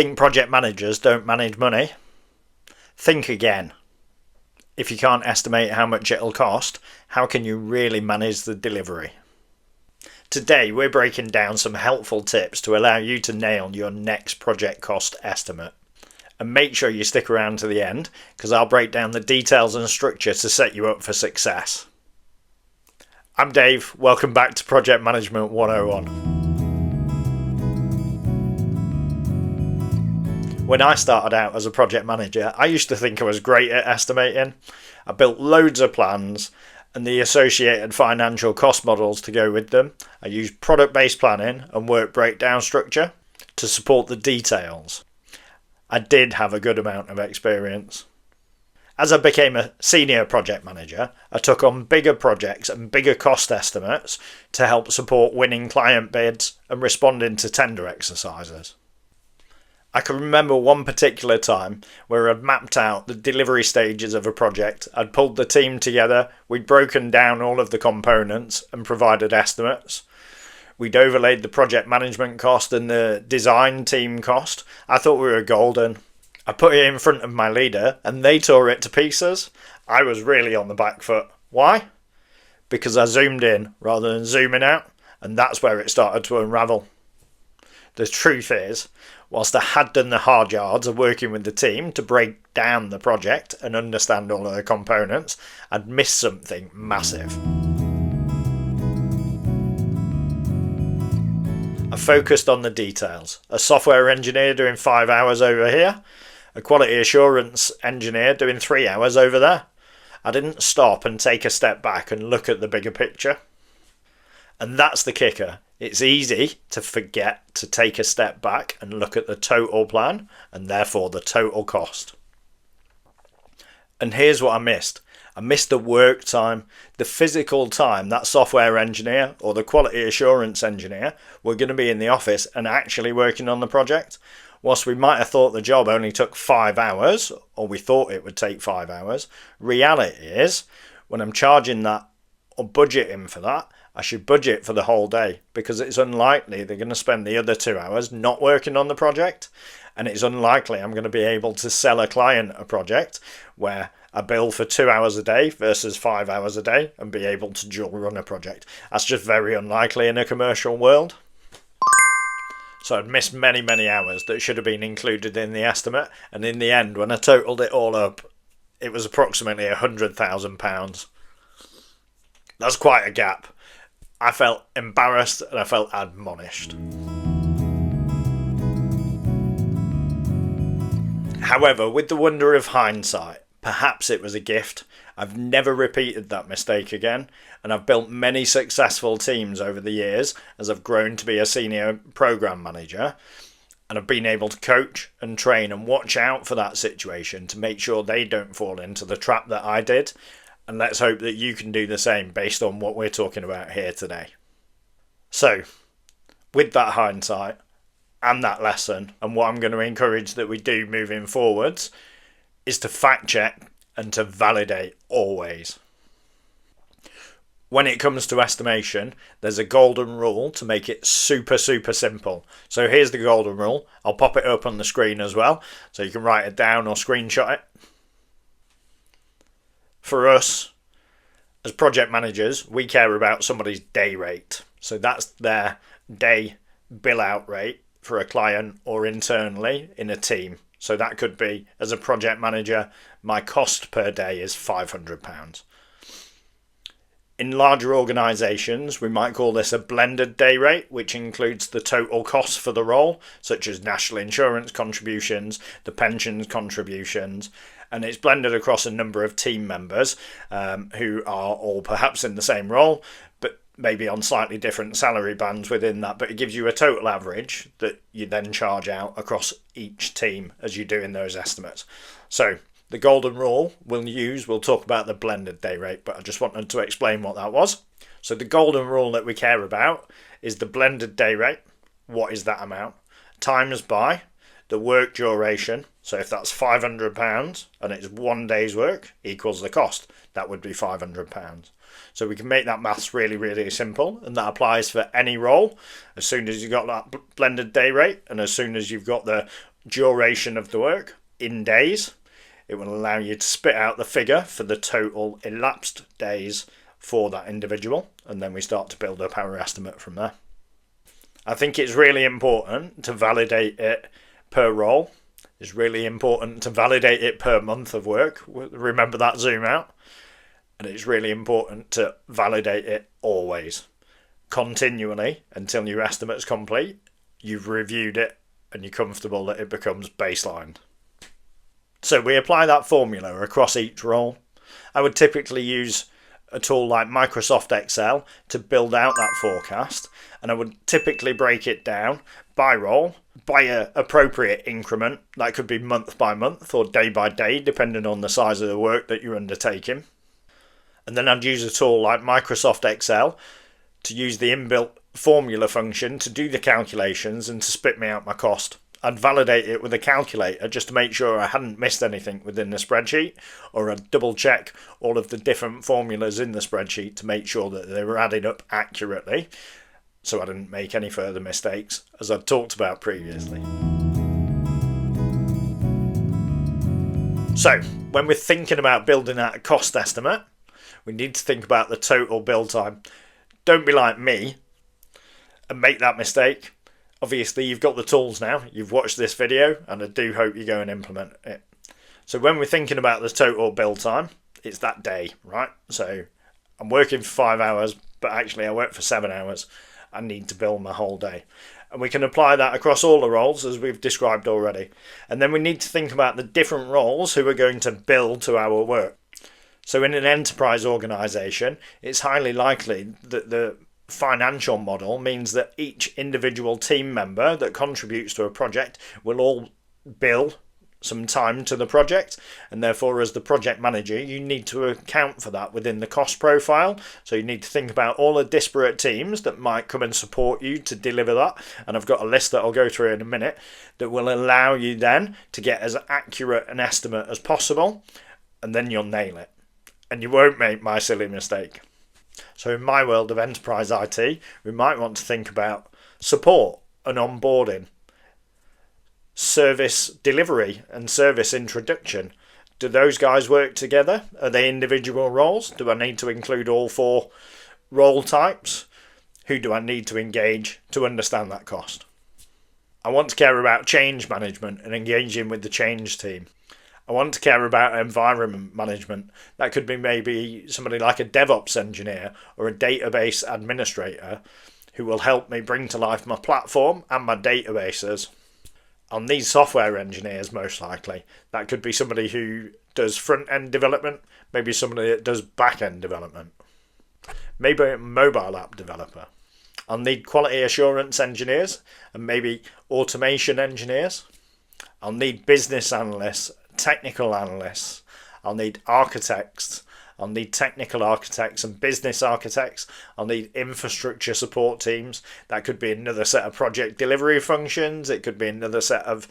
Think project managers don't manage money? Think again. If you can't estimate how much it'll cost, how can you really manage the delivery? Today we're breaking down some helpful tips to allow you to nail your next project cost estimate. And make sure you stick around to the end, because I'll break down the details and structure to set you up for success. I'm Dave, welcome back to Project Management 101. When I started out as a project manager, I used to think I was great at estimating. I built loads of plans and the associated financial cost models to go with them. I used product-based planning and work breakdown structure to support the details. I did have a good amount of experience. As I became a senior project manager, I took on bigger projects and bigger cost estimates to help support winning client bids and responding to tender exercises. I can remember one particular time where I'd mapped out the delivery stages of a project, I'd pulled the team together, we'd broken down all of the components and provided estimates. We'd overlaid the project management cost and the design team cost. I thought we were golden. I put it in front of my leader and they tore it to pieces. I was really on the back foot. Why? Because I zoomed in rather than zooming out, and that's where it started to unravel. The truth is, whilst I had done the hard yards of working with the team to break down the project and understand all of the components, I'd missed something massive. I focused on the details. A software engineer doing 5 hours over here, a quality assurance engineer doing 3 hours over there. I didn't stop and take a step back and look at the bigger picture. And that's the kicker. It's easy to forget to take a step back and look at the total plan and therefore the total cost. And here's what I missed. I missed the work time, the physical time that software engineer or the quality assurance engineer were going to be in the office and actually working on the project. Whilst we might have thought the job only took 5 hours, or we thought it would take 5 hours, reality is when I'm charging that or budgeting for that, I should budget for the whole day, because it's unlikely they're going to spend the other 2 hours not working on the project, and it's unlikely I'm going to be able to sell a client a project where I bill for 2 hours a day versus 5 hours a day and be able to dual run a project. That's just very unlikely in a commercial world. So I'd missed many hours that should have been included in the estimate, and in the end, when I totaled it all up, it was approximately £100,000. That's quite a gap. I felt embarrassed and I felt admonished. However, with the wonder of hindsight, perhaps it was a gift. I've never repeated that mistake again, and I've built many successful teams over the years as I've grown to be a senior program manager, and I've been able to coach and train and watch out for that situation to make sure they don't fall into the trap that I did. And let's hope that you can do the same based on what we're talking about here today. So, with that hindsight and that lesson, and what I'm going to encourage that we do moving forwards, is to fact check and to validate always. When it comes to estimation, there's a golden rule to make it super simple. So here's the golden rule. I'll pop it up on the screen as well, so you can write it down or screenshot it. For us, as project managers, we care about somebody's day rate. So that's their day bill out rate for a client or internally in a team. So that could be, as a project manager, my cost per day is £500. In larger organisations, we might call this a blended day rate, which includes the total cost for the role, such as national insurance contributions, the pensions contributions, and it's blended across a number of team members who are all perhaps in the same role, but maybe on slightly different salary bands within that. But it gives you a total average that you then charge out across each team as you do in those estimates. So the golden rule we'll talk about the blended day rate, but I just wanted to explain what that was. So the golden rule that we care about is the blended day rate. What is that amount? Times by the work duration. So if that's £500 and it's 1 day's work equals the cost, that would be £500. So we can make that maths really simple, and that applies for any role. As soon as you've got that blended day rate and as soon as you've got the duration of the work in days. It will allow you to spit out the figure for the total elapsed days for that individual, and then we start to build up our estimate from there. I think it's really important to validate it per role. It's really important to validate it per month of work. Remember that zoom out. And it's really important to validate it always, continually, until your estimate's complete, you've reviewed it, and you're comfortable that it becomes baseline. So we apply that formula across each role. I would typically use a tool like Microsoft Excel to build out that forecast, and I would typically break it down by role, by an appropriate increment. That could be month by month or day by day, depending on the size of the work that you're undertaking. And then I'd use a tool like Microsoft Excel to use the inbuilt formula function to do the calculations and to spit me out my cost. I'd validate it with a calculator just to make sure I hadn't missed anything within the spreadsheet, or I'd double check all of the different formulas in the spreadsheet to make sure that they were added up accurately, so I didn't make any further mistakes, as I've talked about previously. So, when we're thinking about building out a cost estimate, we need to think about the total build time. Don't be like me and make that mistake. Obviously, you've got the tools now, you've watched this video, and I do hope you go and implement it. So when we're thinking about the total build time, it's that day, right? So I'm working for 5 hours, but actually I work for 7 hours. I need to build my whole day. And we can apply that across all the roles, as we've described already. And then we need to think about the different roles who are going to build to our work. So in an enterprise organisation, it's highly likely that the financial model means that each individual team member that contributes to a project will all bill some time to the project, and therefore as the project manager you need to account for that within the cost profile. So you need to think about all the disparate teams that might come and support you to deliver that, and I've got a list that I'll go through in a minute that will allow you then to get as accurate an estimate as possible, and then you'll nail it and you won't make my silly mistake. So in my world of enterprise IT, we might want to think about support and onboarding, service delivery and service introduction. Do those guys work together? Are they individual roles? Do I need to include all 4 role types? Who do I need to engage to understand that cost? I want to care about change management and engaging with the change team. I want to care about environment management. That could be maybe somebody like a DevOps engineer or a database administrator who will help me bring to life my platform and my databases. I'll need software engineers most likely. That could be somebody who does front-end development, maybe somebody that does back-end development, maybe a mobile app developer. I'll need quality assurance engineers and maybe automation engineers. I'll need business analysts, technical analysts. I'll need architects. I'll need technical architects and business architects. I'll need infrastructure support teams. That could be another set of project delivery functions. It could be another set of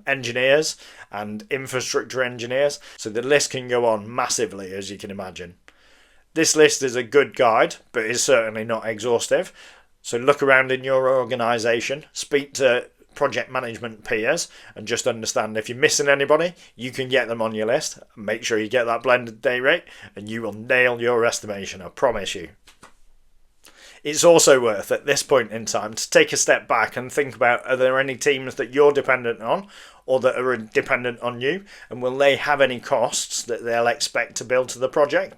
engineers and infrastructure engineers. So the list can go on massively, as you can imagine. This list is a good guide, but is certainly not exhaustive. So look around in your organisation, speak to project management peers, and just understand if you're missing anybody, you can get them on your list. Make sure you get that blended day rate and you will nail your estimation, I promise you. It's also worth at this point in time to take a step back and think about, are there any teams that you're dependent on or that are dependent on you, and will they have any costs that they'll expect to build to the project?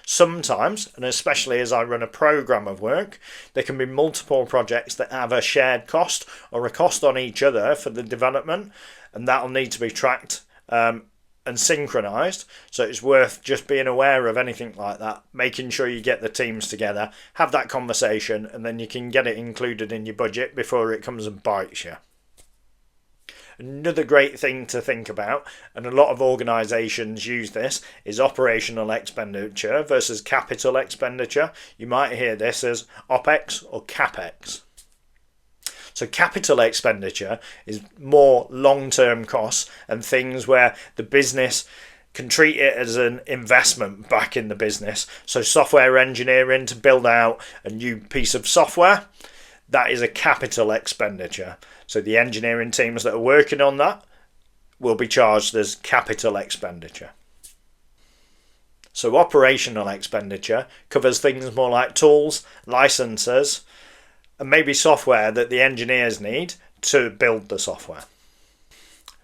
Sometimes, and especially as I run a program of work, there can be multiple projects that have a shared cost or a cost on each other for the development, and that'll need to be tracked and synchronized. So it's worth just being aware of anything like that, making sure you get the teams together, have that conversation, and then you can get it included in your budget before it comes and bites you. Another great thing to think about, and a lot of organisations use this, is operational expenditure versus capital expenditure. You might hear this as OpEx or CapEx. So capital expenditure is more long-term costs and things where the business can treat it as an investment back in the business. So software engineering to build out a new piece of software. that is a capital expenditure. So the engineering teams that are working on that will be charged as capital expenditure. So operational expenditure covers things more like tools, licenses, and maybe software that the engineers need to build the software.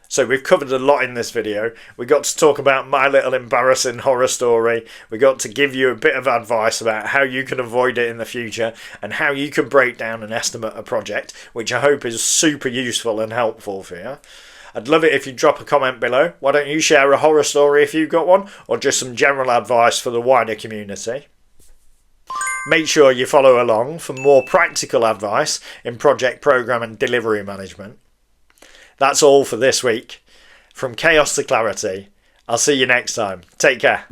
So we've covered a lot in this video. We got to talk about my little embarrassing horror story. We got to give you a bit of advice about how you can avoid it in the future and how you can break down and estimate a project, which I hope is super useful and helpful for you. I'd love it if you drop a comment below. Why don't you share a horror story if you've got one, or just some general advice for the wider community. Make sure you follow along for more practical advice in project program and delivery management. That's all for this week. From chaos to clarity. I'll see you next time. Take care.